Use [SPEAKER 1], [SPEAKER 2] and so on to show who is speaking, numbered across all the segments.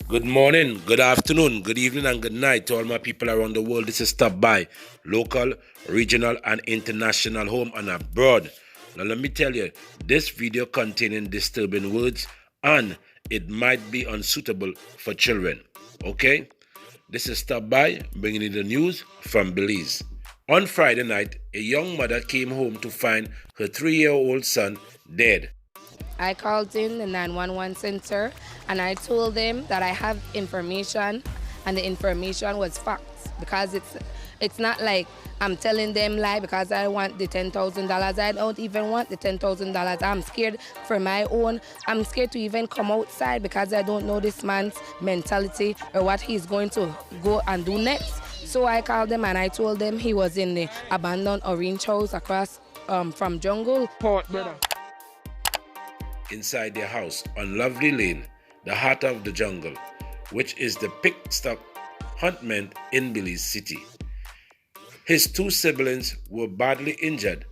[SPEAKER 1] Good morning, good afternoon, good evening, and good night to all my people around the world. This is Stop By, local, regional, and international, home and abroad. Now, let me tell you, this video containing disturbing words and it might be unsuitable for children. Okay? This is Stop By, bringing you the news from Belize. On Friday night, a young mother came home to find her 3-year-old son dead.
[SPEAKER 2] I called in the 911 center and I told them that I have information and the information was facts because it's not like I'm telling them lie because I want the $10,000. I don't even want the $10,000. I'm scared for my own. I'm scared to even come outside because I don't know this man's mentality or what he's going to go and do next. So I called them and I told them he was in the abandoned orange house across from jungle.
[SPEAKER 3] Port, brother.
[SPEAKER 1] Inside their house on Lovely Lane, the heart of the jungle, which is the pickstock huntment in Belize City. His two siblings were badly injured.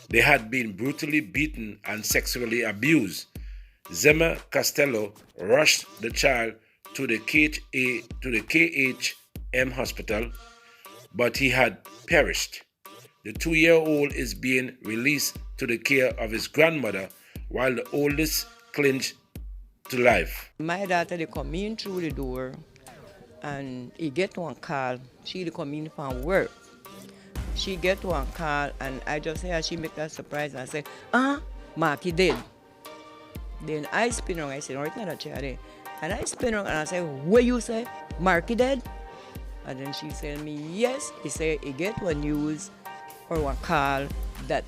[SPEAKER 1] They had been brutally beaten and sexually abused. Zema Costello rushed the child to the KHM hospital, but he had perished. The 2-year-old is being released to the care of his grandmother while the oldest clings to life.
[SPEAKER 3] My daughter, they come in through the door and he get one call. She come in from work. She get one call and I just hear she make that surprise and I say, Marky dead. Then I spin around, I say, no, it's not a chair there. And I spin around and I say, what you say? Marky dead? And then she said me, yes. He said he get one news or one call that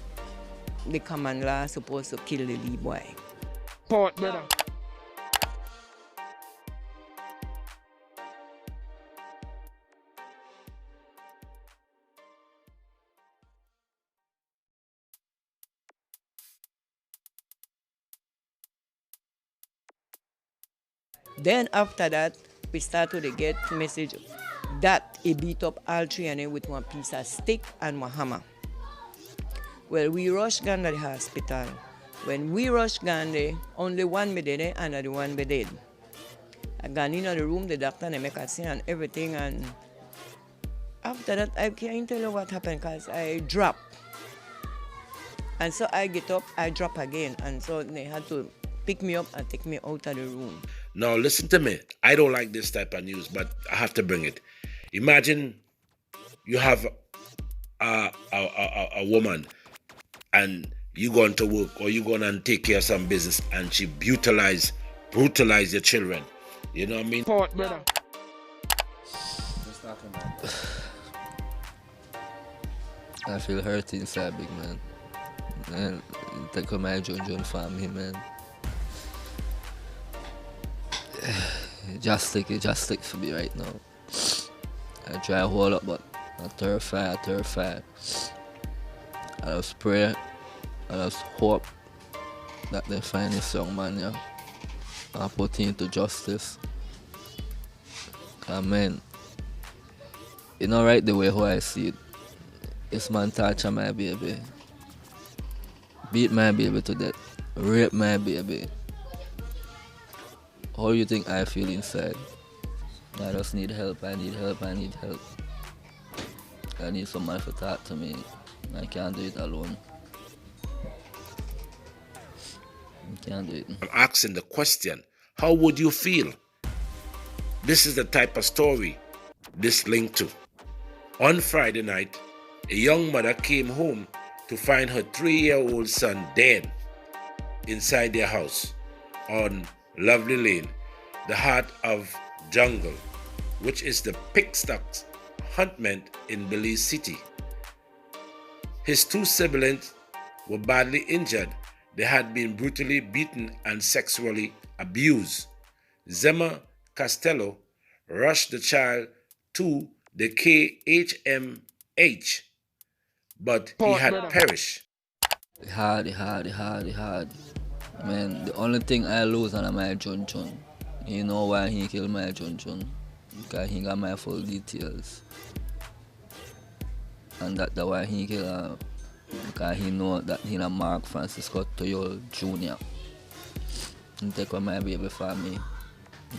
[SPEAKER 3] the commander supposed to kill the little boy. Port, brother. Then after that, we started to get message that he beat up all three of them with one piece of stick and one hammer. Well, we rushed gone to the hospital. When we rushed gone there, only one me dead and the one me dead. I gone in the room, the doctor they make a scene and everything, and after that I can't tell you what happened because I dropped. And so I get up, I drop again, and so they had to pick me up and take me out of the room.
[SPEAKER 1] Now listen to me. I don't like this type of news, but I have to bring it. Imagine you have a woman and you going to work or you going and take care of some business and she brutalize your children. You know what I mean?
[SPEAKER 3] Port, brother.
[SPEAKER 4] I feel hurt inside, big man. Man, take on my John family, man. Just stick for me right now. I try to hold up, but I'm terrified. I just pray, I just hope that they find this young man, yeah, and put him to justice. Cause man, you know right the way how I see it. This man torture my baby, beat my baby to death, rape my baby. How do you think I feel inside? I just need help, I need help. I need someone to talk to me. I can't do it alone. I can't do it.
[SPEAKER 1] I'm asking the question, how would you feel? This is the type of story this linked to. On Friday night, a young mother came home to find her 3-year-old son dead inside their house on Lovely Lane, the heart of jungle, which is the pickstock huntment in Belize City. His two siblings were badly injured. They had been brutally beaten and sexually abused. Zema Costello rushed the child to the KHMH, but he had perished.
[SPEAKER 4] Hard. Man, the only thing I lose on my John. You know why he killed my John? Because he got my full details. And that's why he killed her. Because he know that he a Mark Francisco Toyol Jr. He take on my baby for me.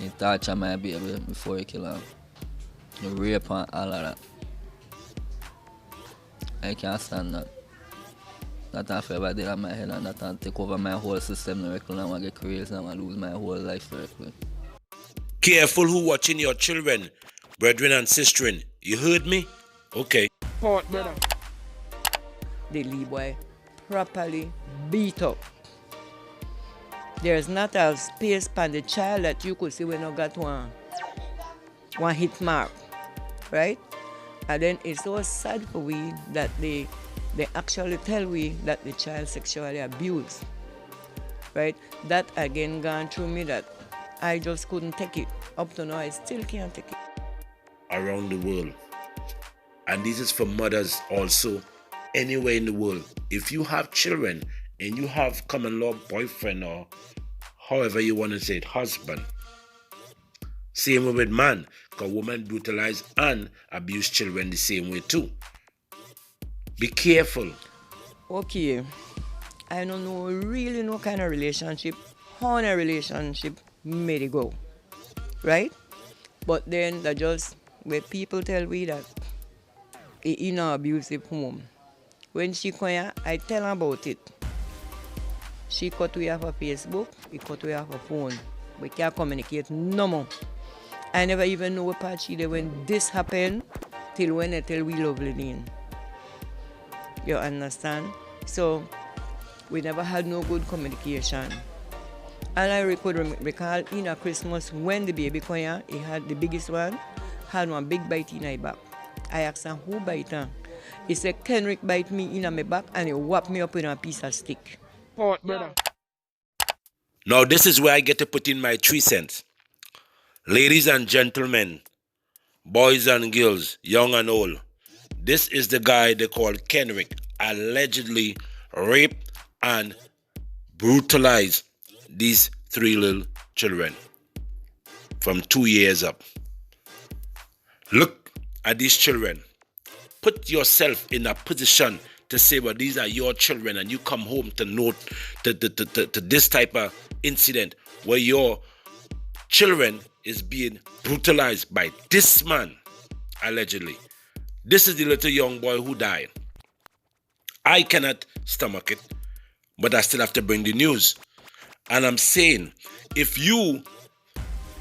[SPEAKER 4] He torture my baby before he kill her. The rape and all of that. I can't stand that. That I forever did on my head and that and take over my whole system. I reckon I'm gonna get crazy and I'm gonna lose my whole life very quick.
[SPEAKER 1] Careful who watching your children, brethren and sistren. You heard me? Okay.
[SPEAKER 5] Port, brother.
[SPEAKER 3] The Lee boy properly beat up. There's not a space on the child that you could see when you got one hit mark, right? And then it's so sad for we that they actually tell we that the child sexually abused, right? That again gone through me that I just couldn't take it. Up to now, I still can't take it.
[SPEAKER 1] Around the world. And this is for mothers also, anywhere in the world. If you have children and you have common law boyfriend or however you want to say it, husband, same way with man, because women brutalize and abuse children the same way too. Be careful.
[SPEAKER 3] Okay, I don't know really no kind of relationship, how a relationship made it go, right? But then that just where people tell me that he in an abusive home. When she come here, I tell her about it. She cut we off of Facebook, he cut we off of phone. We can't communicate no more. I never even know what part she did when this happened till when I tell we lovely name. You understand? So we never had no good communication. And I could recall in a Christmas when the baby come here, he had the biggest one, had one big bite in his back. I asked him who bite him. He said Kendrick bite me in my back and he whapped me up with a piece of stick.
[SPEAKER 5] Port, brother.
[SPEAKER 1] Now this is where I get to put in my 3 cents. Ladies and gentlemen, boys and girls, young and old, this is the guy they call Kendrick, allegedly raped and brutalized these 3 little children from 2 years up. Look at these children. Put yourself in a position to say, well, these are your children, and you come home to note to this type of incident where your children is being brutalized by this man, allegedly. This is the little young boy who died. I cannot stomach it, but I still have to bring the news. And I'm saying, if you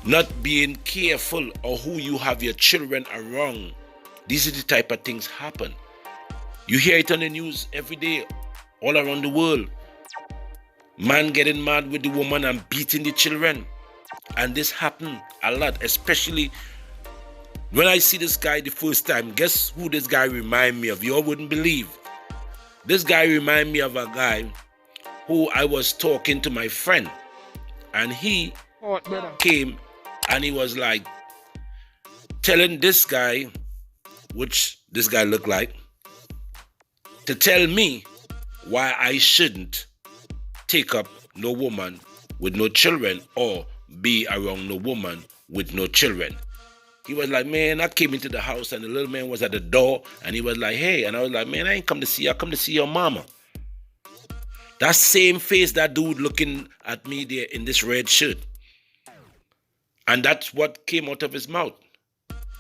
[SPEAKER 1] not being careful of who you have your children around, these are the type of things happen. You hear it on the news every day, all around the world. Man getting mad with the woman and beating the children. And this happened a lot, especially when I see this guy the first time. Guess who this guy remind me of? You all wouldn't believe. This guy remind me of a guy who I was talking to my friend. And he came and he was like telling this guy, which this guy looked like, to tell me why I shouldn't take up no woman with no children or be around no woman with no children. He was like, man, I came into the house and the little man was at the door and he was like, hey, and I was like, man, I ain't come to see you, I come to see your mama. That same face, that dude looking at me there in this red shirt. And that's what came out of his mouth.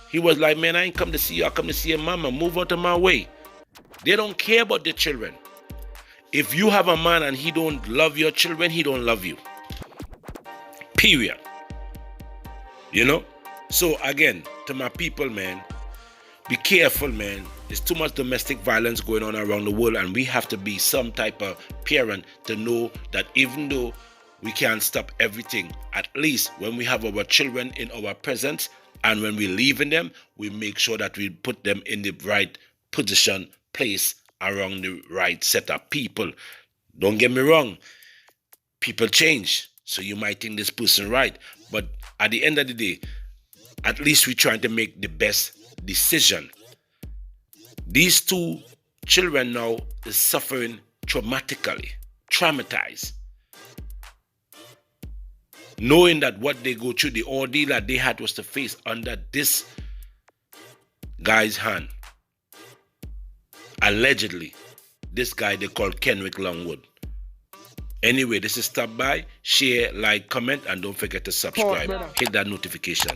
[SPEAKER 1] He was like, man, I ain't come to see you, I come to see your mama, move out of my way. They don't care about their children. If you have a man and he don't love your children, he don't love you. Period. You know? So again, to my people, man, be careful, man. There's too much domestic violence going on around the world, and we have to be some type of parent to know that even though we can't stop everything, at least when we have our children in our presence and when we're leaving them, we make sure that we put them in the right position, place, around the right set of people. Don't get me wrong. People change. So you might think this person right. But at the end of the day, at least we're trying to make the best decision. These 2 children now is suffering traumatized. Knowing that what they go through, the ordeal that they had was to face under this guy's hand. Allegedly, this guy they call Kendrick Longwood. Anyway, this is Stop By. Share, like, comment, and don't forget to subscribe. Hit that notification.